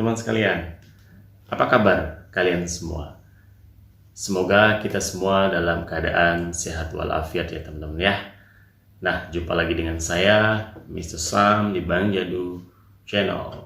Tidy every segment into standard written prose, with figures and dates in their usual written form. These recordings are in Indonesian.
teman-teman sekalian, apa kabar kalian semua? Semoga kita semua dalam keadaan sehat walafiat ya teman-teman ya. Nah, jumpa lagi dengan saya, Mr. Sam di Bang Jadu Channel.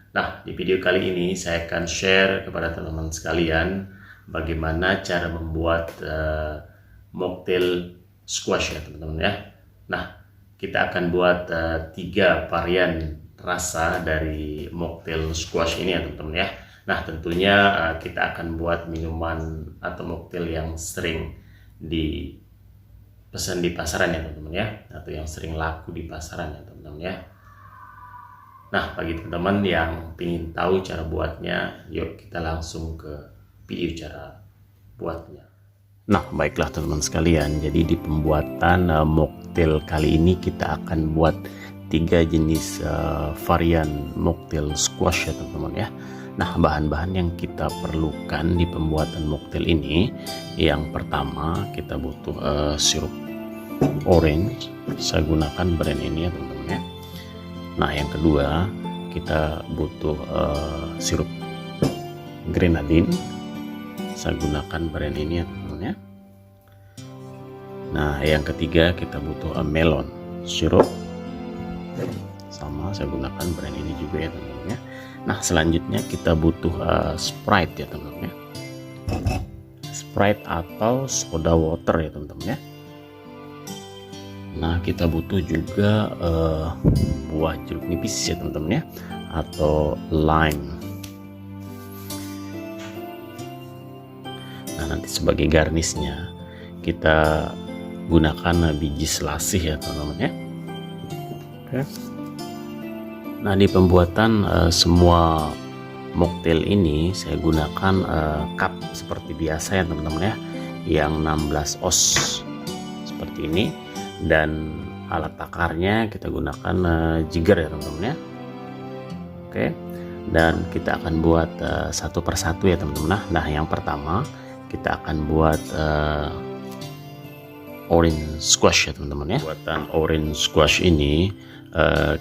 Nah, di video kali ini saya akan share kepada teman-teman sekalian bagaimana cara membuat mocktail squash ya teman-teman ya. Nah, kita akan buat 3 varian rasa dari mocktail squash ini ya teman-teman ya. Nah, tentunya kita akan buat minuman atau mocktail yang sering dipesan di pasaran ya teman-teman ya, atau yang sering laku di pasaran ya teman-teman ya. Nah, bagi teman-teman yang ingin tahu cara buatnya, yuk kita langsung ke video cara buatnya. Nah, baiklah teman-teman sekalian, jadi di pembuatan mocktail kali ini kita akan buat 3 jenis varian mocktail squash ya teman-teman ya. Nah, bahan-bahan yang kita perlukan di pembuatan mocktail ini, yang pertama kita butuh sirup orange. Saya gunakan brand ini ya teman-teman ya. Nah, yang kedua kita butuh sirup grenadine. Saya gunakan brand ini ya teman-teman ya. Nah, yang ketiga kita butuh melon sirup, sama saya gunakan brand ini juga ya teman-teman ya. Nah, selanjutnya kita butuh Sprite ya teman-teman ya. Sprite atau soda water ya teman-teman ya. Nah, kita butuh juga buah jeruk nipis ya teman-teman ya, atau lime. Nah, nanti sebagai garnisnya kita gunakan biji selasih ya teman-teman ya. Oke. Nah, di pembuatan semua mocktail ini saya gunakan cup seperti biasa ya teman-teman ya, yang 16 oz seperti ini, dan alat takarnya kita gunakan jigger ya teman-teman ya. Oke, dan kita akan buat satu persatu ya teman-teman. Nah, yang pertama kita akan buat orange squash ya teman-teman ya. Buatan orange squash ini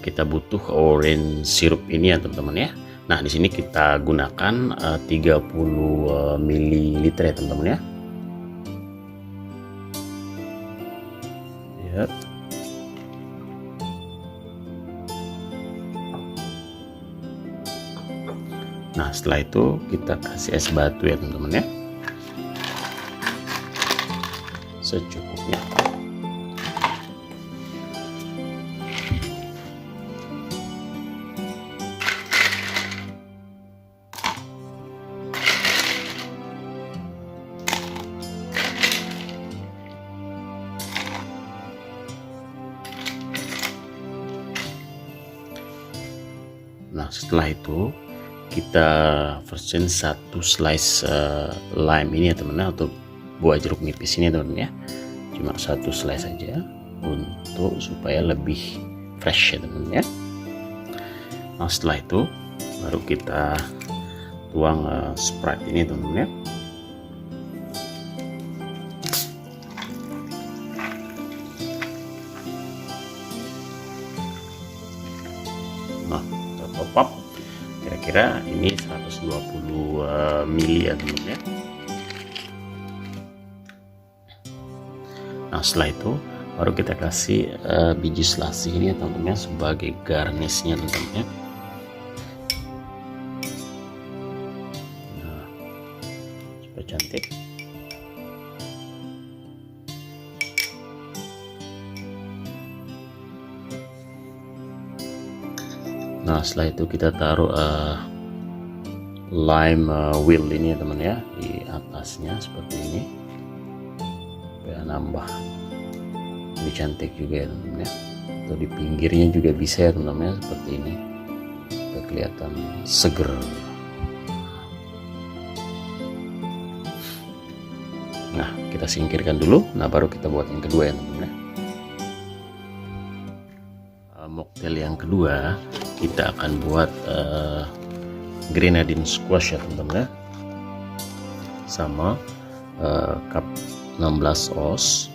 kita butuh orange sirup ini ya teman-teman ya. Nah, di sini kita gunakan 30 ml ya teman-teman ya. Ya. Nah, setelah itu kita kasih es batu ya teman-teman ya, secukupnya. Nah, setelah itu kita version 1 slice lime ini ya teman-teman, atau buah jeruk nipis ini ya teman-teman ya. Cuma 1 slice saja untuk supaya lebih fresh ya teman-teman ya. Nah, setelah itu baru kita tuang Sprite ini teman-teman ya. Nah, kita top up kira-kira ini 120 ml ya teman-teman ya. Nah, setelah itu baru kita kasih biji selasih ini ya teman-teman sebagai garnisnya teman-teman ya. Nah, supaya cantik. Nah, setelah itu kita taruh lime wheel ini ya teman ya di atasnya seperti ini, supaya nambah lebih cantik juga ya teman ya. Atau di pinggirnya juga bisa ya teman ya, seperti ini supaya kelihatan seger. Nah, kita singkirkan dulu. Nah, baru kita buat yang kedua ya teman ya. Mocktail yang kedua kita akan buat grenadine squash ya teman-teman ya, sama cup 16 oz.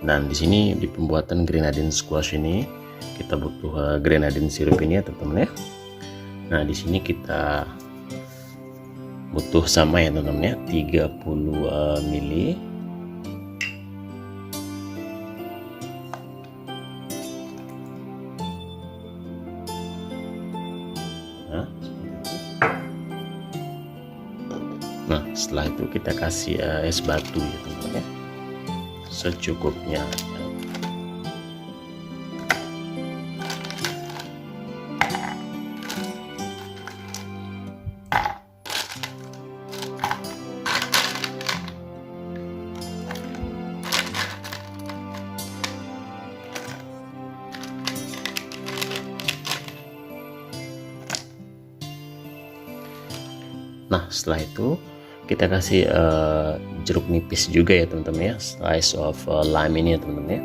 Dan di sini di pembuatan grenadine squash ini kita butuh grenadine sirup ini ya teman-teman ya. Nah, di sini kita butuh sama ya teman-teman ya, 30 mili. Nah, setelah itu kita kasih es batu ya teman-teman ya, secukupnya. Nah, setelah itu kita kasih jeruk nipis juga ya teman-teman ya, slice of lime ini ya teman-teman ya,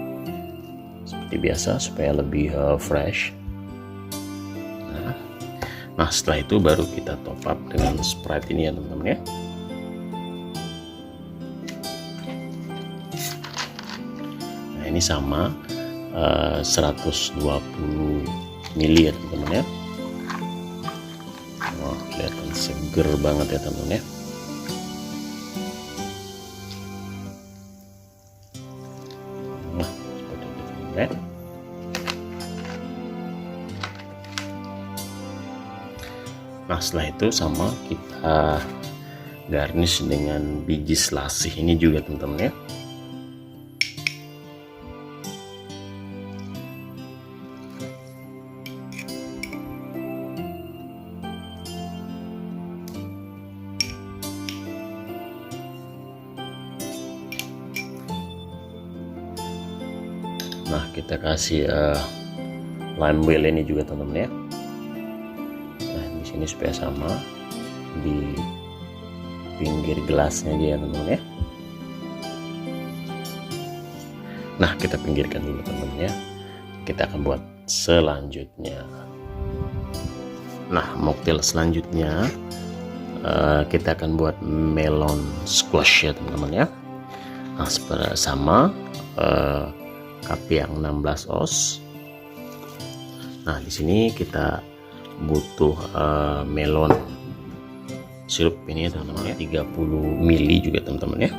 seperti biasa supaya lebih fresh. Nah, setelah itu baru kita top up dengan Sprite ini ya teman-teman ya. Nah, ini sama 120 mili ya teman-teman ya. Wah, kelihatan seger banget ya teman-teman ya. Nah, seperti itu teman-teman ya. Nah, setelah itu sama kita garnish dengan biji selasih ini juga teman-teman ya. Nah, kita kasih lime wheel ini juga teman-teman ya. Nah, di sini supaya sama di pinggir gelasnya aja ya teman-teman ya. Nah, kita pinggirkan dulu teman-teman ya. Kita akan buat selanjutnya. Nah, mocktail selanjutnya kita akan buat melon squash ya teman-teman ya. Nah, sama cup yang 16 oz. Nah, di sini kita butuh melon sirup ini ya teman-teman ya, 30 mili juga teman-teman ya.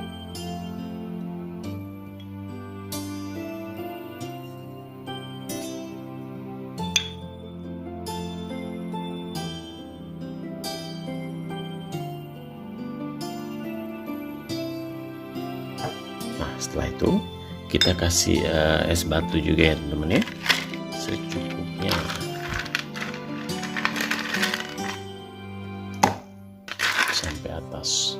Nah, setelah itu kita kasih es batu juga ya teman-teman ya, secukupnya. Sampai atas.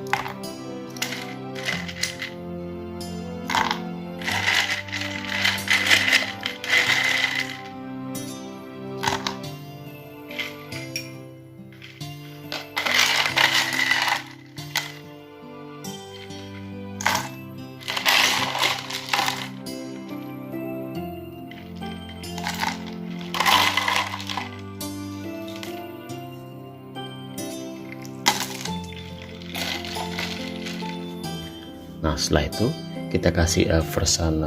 Nah, setelah itu kita kasih versan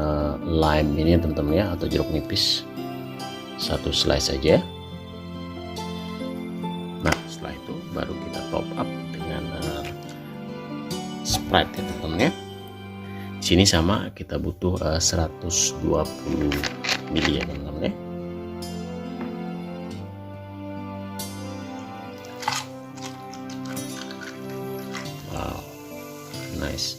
lime ini teman-teman ya, atau jeruk nipis, satu slice saja. Nah, setelah itu baru kita top up dengan Sprite ya teman-teman ya. Di sini sama kita butuh 120 mili ya teman-teman ya. Wow, nice.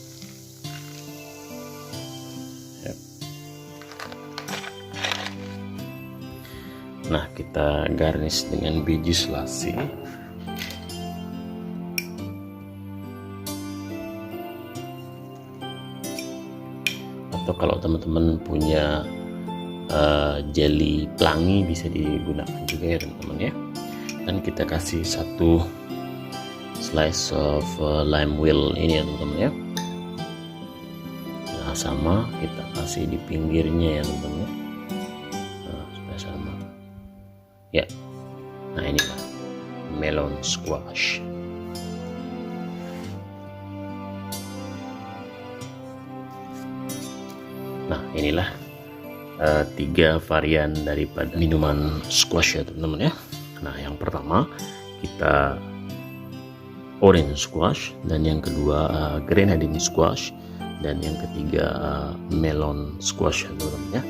Nah, kita garnish dengan biji selasih. Atau kalau teman-teman punya jelly pelangi bisa digunakan juga ya teman-teman ya. Dan kita kasih satu slice of lime wheel ini ya teman-teman ya. Nah, sama kita kasih di pinggirnya ya teman-teman ya. Nah, supaya sama. Ya, nah inilah melon squash. Nah, inilah 3 varian daripada minuman squash ya teman-teman ya. Nah, yang pertama kita orange squash, dan yang kedua grenadine squash, dan yang ketiga melon squash ya teman-teman ya.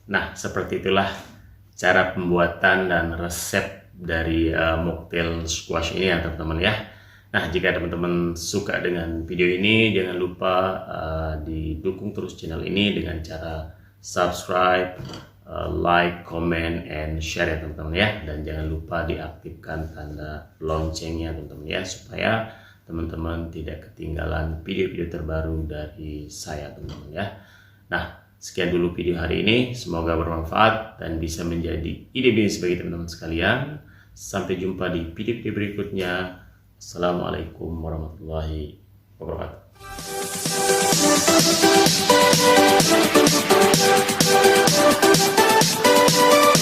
Nah, seperti itulah cara pembuatan dan resep dari mocktail squash ini ya teman-teman ya. Nah, jika teman-teman suka dengan video ini, jangan lupa didukung terus channel ini dengan cara subscribe, like, comment, and share ya teman-teman ya. Dan jangan lupa diaktifkan tanda loncengnya teman-teman ya, supaya teman-teman tidak ketinggalan video-video terbaru dari saya teman-teman ya. Nah, sekian dulu video hari ini, semoga bermanfaat dan bisa menjadi ide bisnis bagi teman-teman sekalian. Sampai jumpa di video-video berikutnya. Assalamualaikum warahmatullahi wabarakatuh.